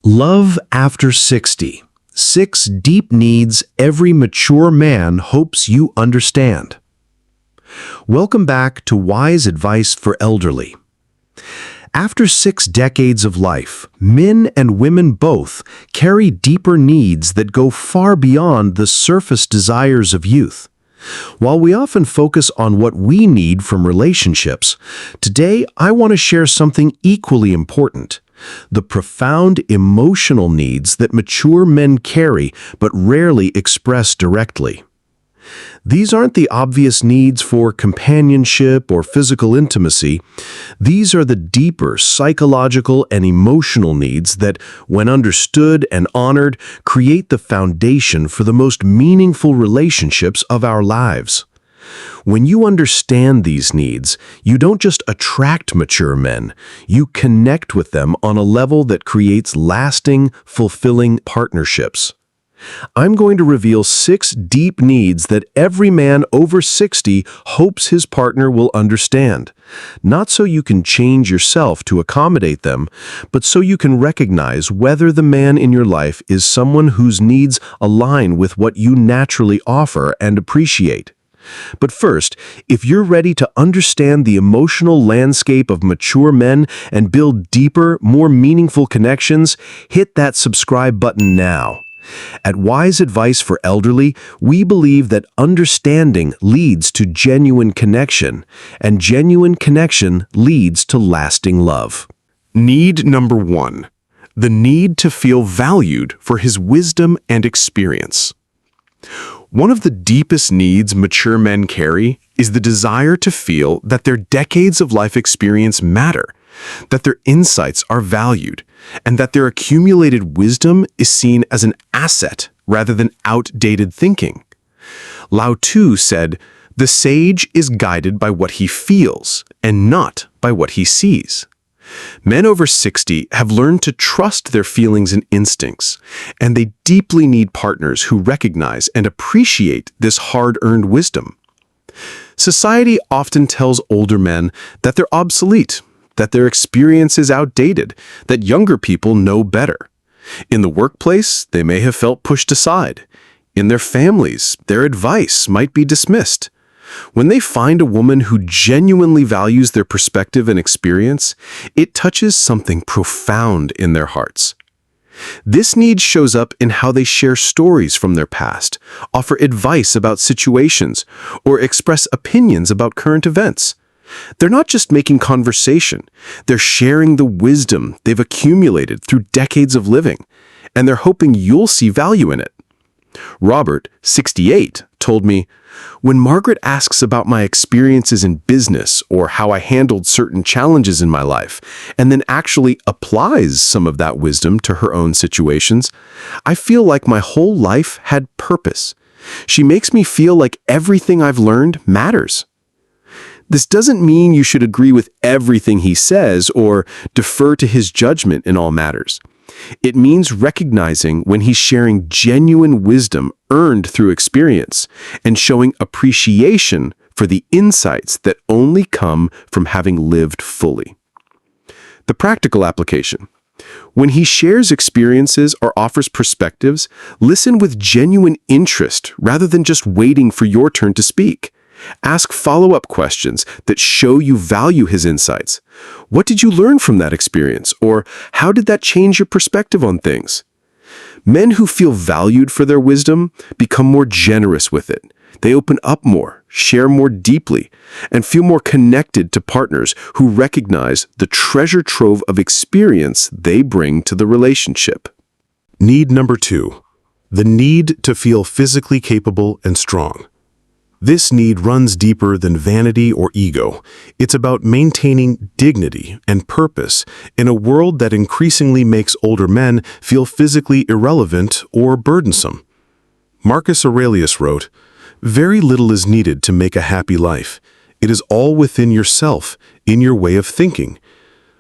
Love after 60. 6 deep needs every mature man hopes you understand. Welcome back to Wise Advice for Elderly. After 6 decades of life, men and women both carry deeper needs that go far beyond the surface desires of youth. While we often focus on what we need from relationships, today I want to share something equally important: the profound emotional needs that mature men carry but rarely express directly. These aren't the obvious needs for companionship or physical intimacy. These are the deeper psychological and emotional needs that, when understood and honored, create the foundation for the most meaningful relationships of our lives. When you understand these needs, you don't just attract mature men, you connect with them on a level that creates lasting, fulfilling partnerships. I'm going to reveal 6 deep needs that every man over 60 hopes his partner will understand. Not so you can change yourself to accommodate them, but so you can recognize whether the man in your life is someone whose needs align with what you naturally offer and appreciate. But first, if you're ready to understand the emotional landscape of mature men and build deeper, more meaningful connections, hit that subscribe button now. At Wise Advice for Elderly, we believe that understanding leads to genuine connection, and genuine connection leads to lasting love. Need number 1. The need to feel valued for his wisdom and experience. One of the deepest needs mature men carry is the desire to feel that their decades of life experience matter, that their insights are valued, and that their accumulated wisdom is seen as an asset rather than outdated thinking. Lao Tzu said, "The sage is guided by what he feels and not by what he sees." Men over 60 have learned to trust their feelings and instincts, and they deeply need partners who recognize and appreciate this hard-earned wisdom. Society often tells older men that they're obsolete, that their experience is outdated, that younger people know better. In the workplace, they may have felt pushed aside. In their families, their advice might be dismissed. When they find a woman who genuinely values their perspective and experience, it touches something profound in their hearts. This need shows up in how they share stories from their past, offer advice about situations, or express opinions about current events. They're not just making conversation, they're sharing the wisdom they've accumulated through decades of living, and they're hoping you'll see value in it. Robert, 68, told me, "When Margaret asks about my experiences in business or how I handled certain challenges in my life, and then actually applies some of that wisdom to her own situations, I feel like my whole life had purpose. She makes me feel like everything I've learned matters." This doesn't mean you should agree with everything he says or defer to his judgment in all matters. It means recognizing when he's sharing genuine wisdom earned through experience and showing appreciation for the insights that only come from having lived fully. The practical application. When he shares experiences or offers perspectives, listen with genuine interest rather than just waiting for your turn to speak. Ask follow-up questions that show you value his insights. What did you learn from that experience? Or how did that change your perspective on things? Men who feel valued for their wisdom become more generous with it. They open up more, share more deeply, and feel more connected to partners who recognize the treasure trove of experience they bring to the relationship. Need number 2. The need to feel physically capable and strong. This need runs deeper than vanity or ego. It's about maintaining dignity and purpose in a world that increasingly makes older men feel physically irrelevant or burdensome. Marcus Aurelius wrote, "Very little is needed to make a happy life. It is all within yourself, in your way of thinking."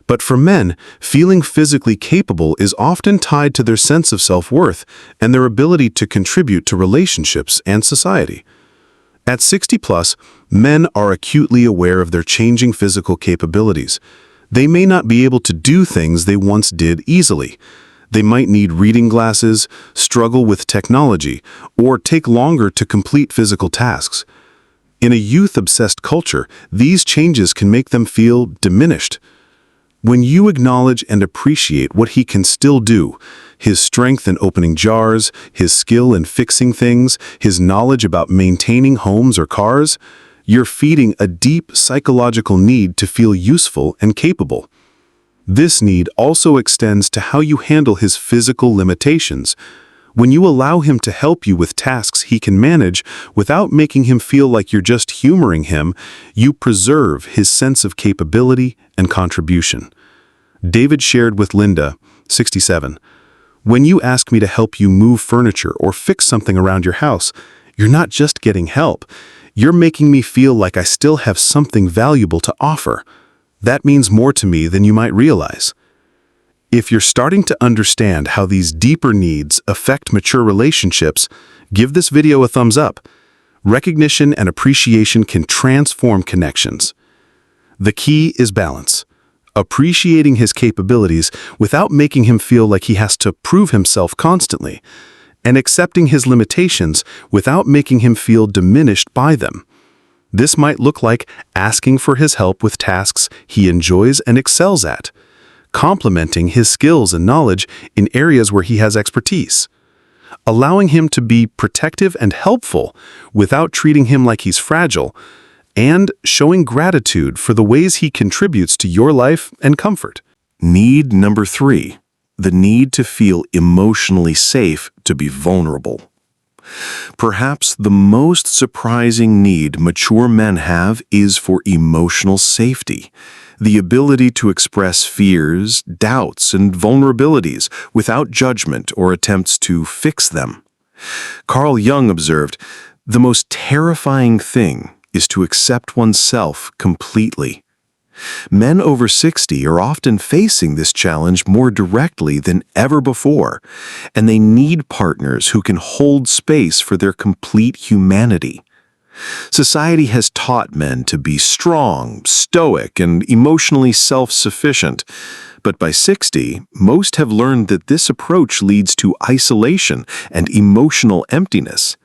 But for men, feeling physically capable is often tied to their sense of self-worth and their ability to contribute to relationships and society. At 60 plus, men are acutely aware of their changing physical capabilities. They may not be able to do things they once did easily. They might need reading glasses, struggle with technology, or take longer to complete physical tasks. In a youth-obsessed culture, these changes can make them feel diminished. When you acknowledge and appreciate what he can still do, his strength in opening jars, his skill in fixing things, his knowledge about maintaining homes or cars, you're feeding a deep psychological need to feel useful and capable. This need also extends to how you handle his physical limitations. When you allow him to help you with tasks he can manage without making him feel like you're just humoring him, you preserve his sense of capability and contribution. David shared with Linda, 67, "When you ask me to help you move furniture or fix something around your house, you're not just getting help. You're making me feel like I still have something valuable to offer. That means more to me than you might realize." If you're starting to understand how these deeper needs affect mature relationships, give this video a thumbs up. Recognition and appreciation can transform connections. The key is balance. Appreciating his capabilities without making him feel like he has to prove himself constantly, and accepting his limitations without making him feel diminished by them. This might look like asking for his help with tasks he enjoys and excels at, complementing his skills and knowledge in areas where he has expertise, allowing him to be protective and helpful without treating him like he's fragile, and showing gratitude for the ways he contributes to your life and comfort. Need number 3, the need to feel emotionally safe to be vulnerable. Perhaps the most surprising need mature men have is for emotional safety, the ability to express fears, doubts, and vulnerabilities without judgment or attempts to fix them. Carl Jung observed, "The most terrifying thing is to accept oneself completely." Men over 60 are often facing this challenge more directly than ever before, and they need partners who can hold space for their complete humanity. Society has taught men to be strong, stoic, and emotionally self-sufficient, but by 60, most have learned that this approach leads to isolation and emotional emptiness.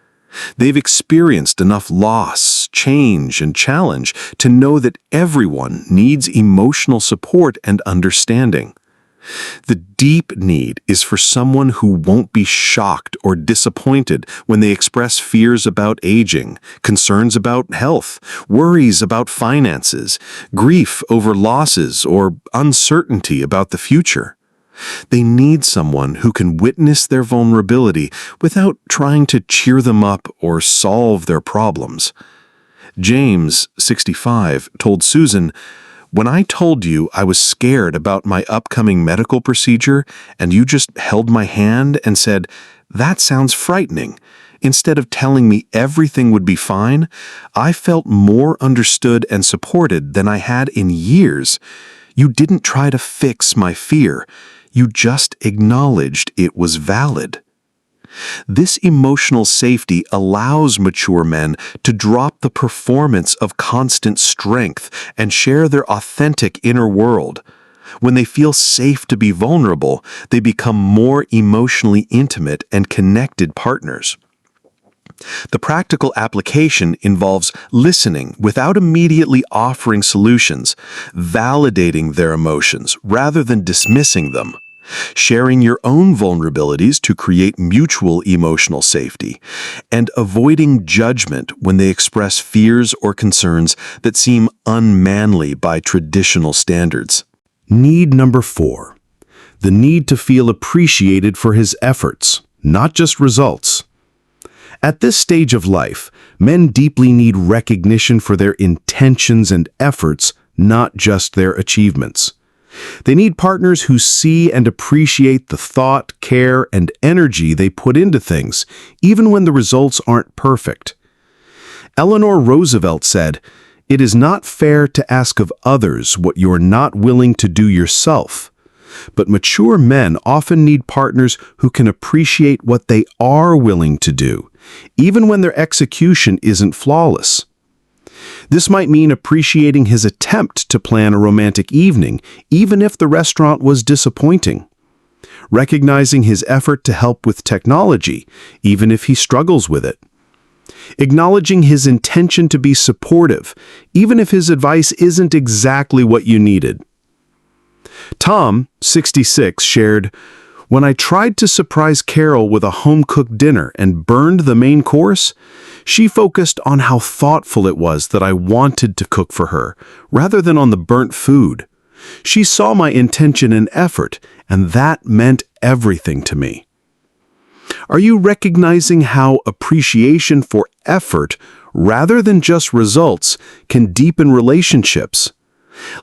They've experienced enough loss, change, and challenge to know that everyone needs emotional support and understanding. The deep need is for someone who won't be shocked or disappointed when they express fears about aging, concerns about health, worries about finances, grief over losses, or uncertainty about the future. They need someone who can witness their vulnerability without trying to cheer them up or solve their problems. James, 65, told Susan, "When I told you I was scared about my upcoming medical procedure and you just held my hand and said, 'That sounds frightening,' instead of telling me everything would be fine, I felt more understood and supported than I had in years. You didn't try to fix my fear. You just acknowledged it was valid." This emotional safety allows mature men to drop the performance of constant strength and share their authentic inner world. When they feel safe to be vulnerable, they become more emotionally intimate and connected partners. The practical application involves listening without immediately offering solutions, validating their emotions rather than dismissing them, sharing your own vulnerabilities to create mutual emotional safety, and avoiding judgment when they express fears or concerns that seem unmanly by traditional standards. Need number 4, the need to feel appreciated for his efforts, not just results. At this stage of life, men deeply need recognition for their intentions and efforts, not just their achievements. They need partners who see and appreciate the thought, care, and energy they put into things, even when the results aren't perfect. Eleanor Roosevelt said, "It is not fair to ask of others what you're not willing to do yourself." But mature men often need partners who can appreciate what they are willing to do, even when their execution isn't flawless. This might mean appreciating his attempt to plan a romantic evening, even if the restaurant was disappointing. recognizing his effort to help with technology, even if he struggles with it. Acknowledging his intention to be supportive, even if his advice isn't exactly what you needed. Tom, 66, shared, "When I tried to surprise Carol with a home-cooked dinner and burned the main course, she focused on how thoughtful it was that I wanted to cook for her, rather than on the burnt food. She saw my intention and effort, and that meant everything to me." Are you recognizing how appreciation for effort, rather than just results, can deepen relationships?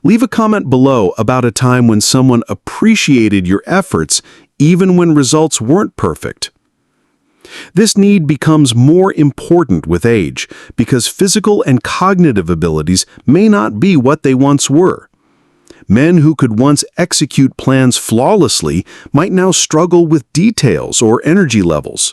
Leave a comment below about a time when someone appreciated your efforts, even when results weren't perfect. This need becomes more important with age because physical and cognitive abilities may not be what they once were. Men who could once execute plans flawlessly might now struggle with details or energy levels.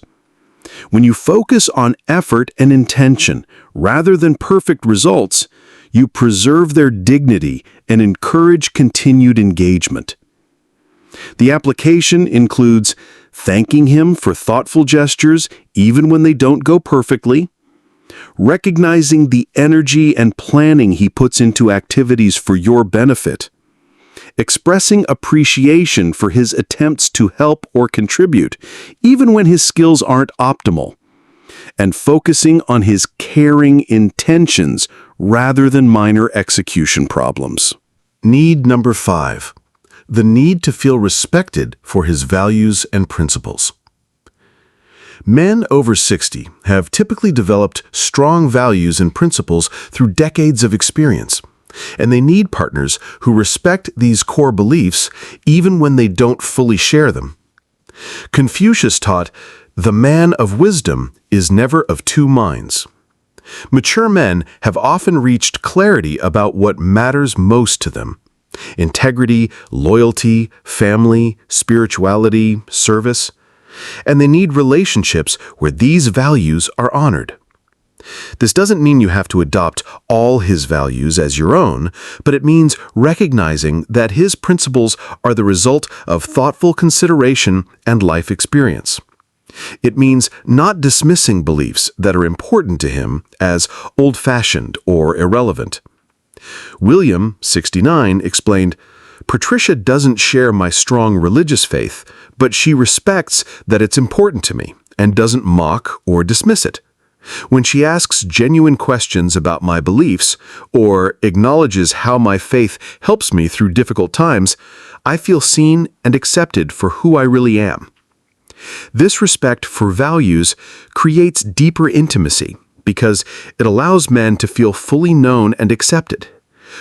When you focus on effort and intention rather than perfect results, you preserve their dignity and encourage continued engagement. The application includes thanking him for thoughtful gestures even when they don't go perfectly, recognizing the energy and planning he puts into activities for your benefit, expressing appreciation for his attempts to help or contribute, even when his skills aren't optimal, and focusing on his caring intentions rather than minor execution problems. Need number 5. The need to feel respected for his values and principles. Men over 60 have typically developed strong values and principles through decades of experience, and they need partners who respect these core beliefs even when they don't fully share them. Confucius taught, "The man of wisdom is never of two minds." Mature men have often reached clarity about what matters most to them: integrity, loyalty, family, spirituality, service, and they need relationships where these values are honored. This doesn't mean you have to adopt all his values as your own, but it means recognizing that his principles are the result of thoughtful consideration and life experience. It means not dismissing beliefs that are important to him as old-fashioned or irrelevant. William, 69, explained, "Patricia doesn't share my strong religious faith, but she respects that it's important to me and doesn't mock or dismiss it. When she asks genuine questions about my beliefs or acknowledges how my faith helps me through difficult times, I feel seen and accepted for who I really am." This respect for values creates deeper intimacy because it allows men to feel fully known and accepted.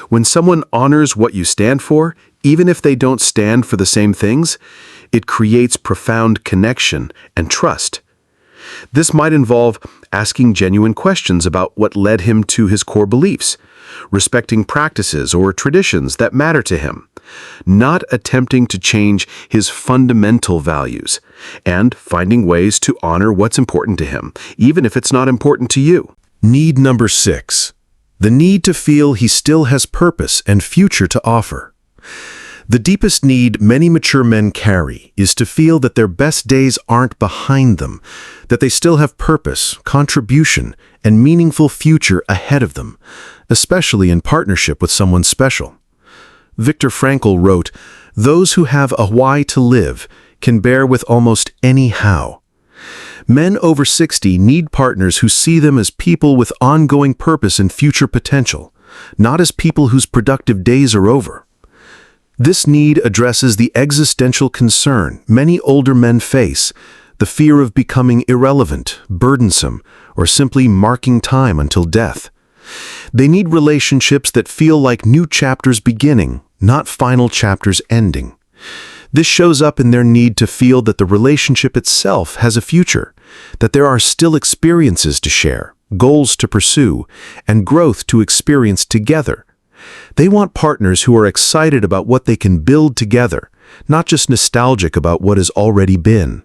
When someone honors what you stand for, even if they don't stand for the same things, it creates profound connection and trust. This might involve asking genuine questions about what led him to his core beliefs, respecting practices or traditions that matter to him, not attempting to change his fundamental values, and finding ways to honor what's important to him, even if it's not important to you. Need number 6. The need to feel he still has purpose and future to offer. The deepest need many mature men carry is to feel that their best days aren't behind them, that they still have purpose, contribution, and meaningful future ahead of them, especially in partnership with someone special. Viktor Frankl wrote, "Those who have a why to live can bear with almost any how." Men over 60 need partners who see them as people with ongoing purpose and future potential, not as people whose productive days are over. This need addresses the existential concern many older men face, the fear of becoming irrelevant, burdensome, or simply marking time until death. They need relationships that feel like new chapters beginning, not final chapters ending. This shows up in their need to feel that the relationship itself has a future, that there are still experiences to share, goals to pursue, and growth to experience together. They want partners who are excited about what they can build together, not just nostalgic about what has already been.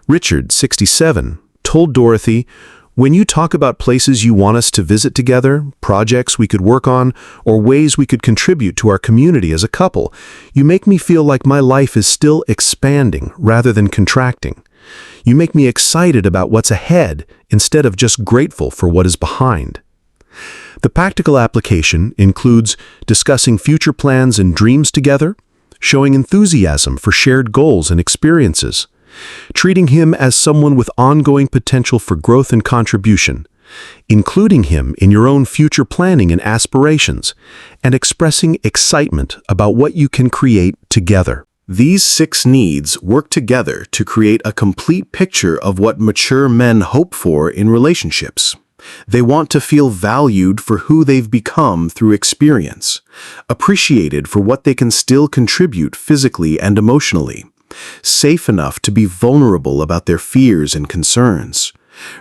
Richard, 67, told Dorothy, When you talk about places you want us to visit together, projects we could work on, or ways we could contribute to our community as a couple, you make me feel like my life is still expanding rather than contracting. You make me excited about what's ahead instead of just grateful for what is behind. The practical application includes discussing future plans and dreams together, showing enthusiasm for shared goals and experiences, treating him as someone with ongoing potential for growth and contribution, including him in your own future planning and aspirations, and expressing excitement about what you can create together. These 6 needs work together to create a complete picture of what mature men hope for in relationships. They want to feel valued for who they've become through experience, appreciated for what they can still contribute physically and emotionally, safe enough to be vulnerable about their fears and concerns,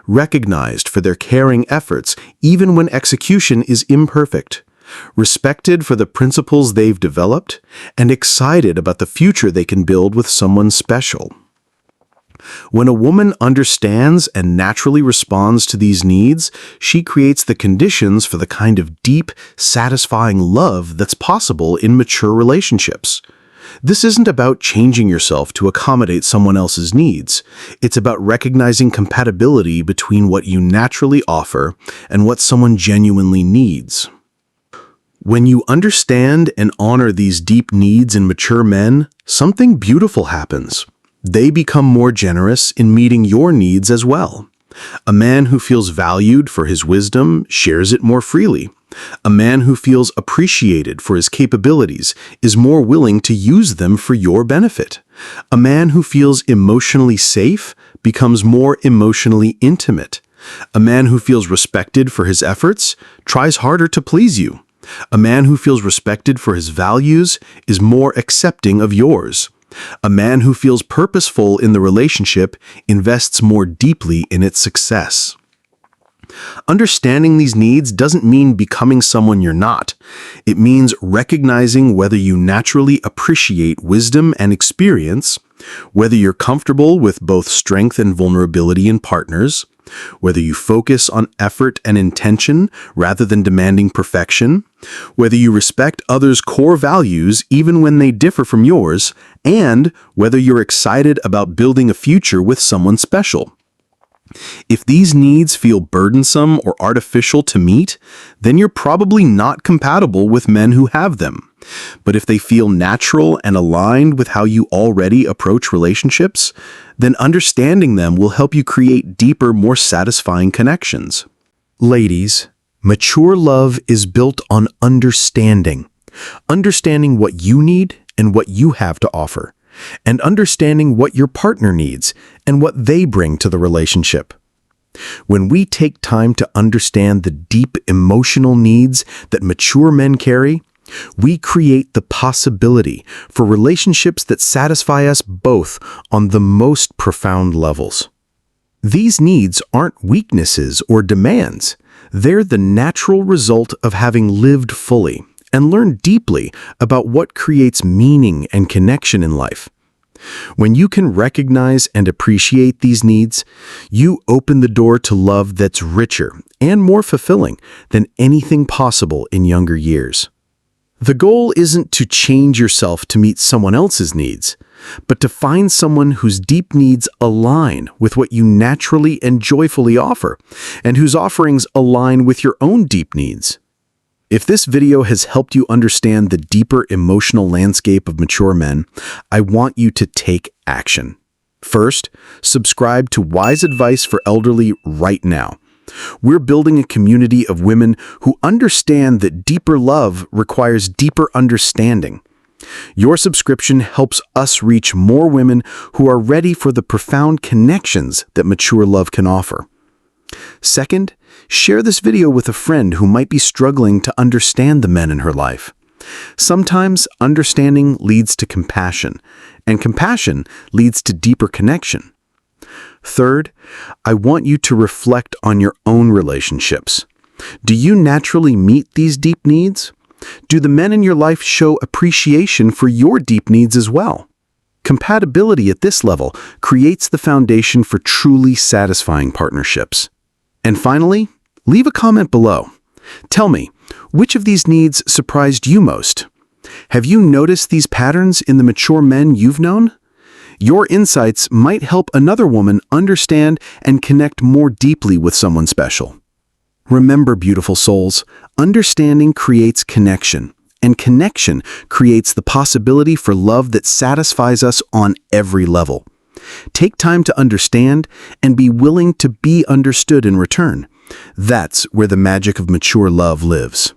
recognized for their caring efforts even when execution is imperfect, respected for the principles they've developed, and excited about the future they can build with someone special. When a woman understands and naturally responds to these needs, she creates the conditions for the kind of deep, satisfying love that's possible in mature relationships. This isn't about changing yourself to accommodate someone else's needs. It's about recognizing compatibility between what you naturally offer and what someone genuinely needs. When you understand and honor these deep needs in mature men, something beautiful happens. They become more generous in meeting your needs as well. A man who feels valued for his wisdom shares it more freely. A man who feels appreciated for his capabilities is more willing to use them for your benefit. A man who feels emotionally safe becomes more emotionally intimate. A man who feels respected for his efforts tries harder to please you. A man who feels respected for his values is more accepting of yours. A man who feels purposeful in the relationship invests more deeply in its success. Understanding these needs doesn't mean becoming someone you're not. It means recognizing whether you naturally appreciate wisdom and experience, whether you're comfortable with both strength and vulnerability in partners, whether you focus on effort and intention rather than demanding perfection, whether you respect others' core values even when they differ from yours, and whether you're excited about building a future with someone special. If these needs feel burdensome or artificial to meet, then you're probably not compatible with men who have them. But if they feel natural and aligned with how you already approach relationships, then understanding them will help you create deeper, more satisfying connections. Ladies, mature love is built on understanding. Understanding what you need and what you have to offer, and understanding what your partner needs and what they bring to the relationship. When we take time to understand the deep emotional needs that mature men carry, we create the possibility for relationships that satisfy us both on the most profound levels. These needs aren't weaknesses or demands. They're the natural result of having lived fully and learned deeply about what creates meaning and connection in life. When you can recognize and appreciate these needs, you open the door to love that's richer and more fulfilling than anything possible in younger years. The goal isn't to change yourself to meet someone else's needs, but to find someone whose deep needs align with what you naturally and joyfully offer, and whose offerings align with your own deep needs. If this video has helped you understand the deeper emotional landscape of mature men, I want you to take action. First, subscribe to Wise Advice for Elderly right now. We're building a community of women who understand that deeper love requires deeper understanding. Your subscription helps us reach more women who are ready for the profound connections that mature love can offer. Second, share this video with a friend who might be struggling to understand the men in her life. Sometimes understanding leads to compassion, and compassion leads to deeper connection. Third, I want you to reflect on your own relationships. Do you naturally meet these deep needs? Do the men in your life show appreciation for your deep needs as well? Compatibility at this level creates the foundation for truly satisfying partnerships. And finally, leave a comment below. Tell me, which of these needs surprised you most? Have you noticed these patterns in the mature men you've known? Your insights might help another woman understand and connect more deeply with someone special. Remember, beautiful souls, understanding creates connection, and connection creates the possibility for love that satisfies us on every level. Take time to understand and be willing to be understood in return. That's where the magic of mature love lives.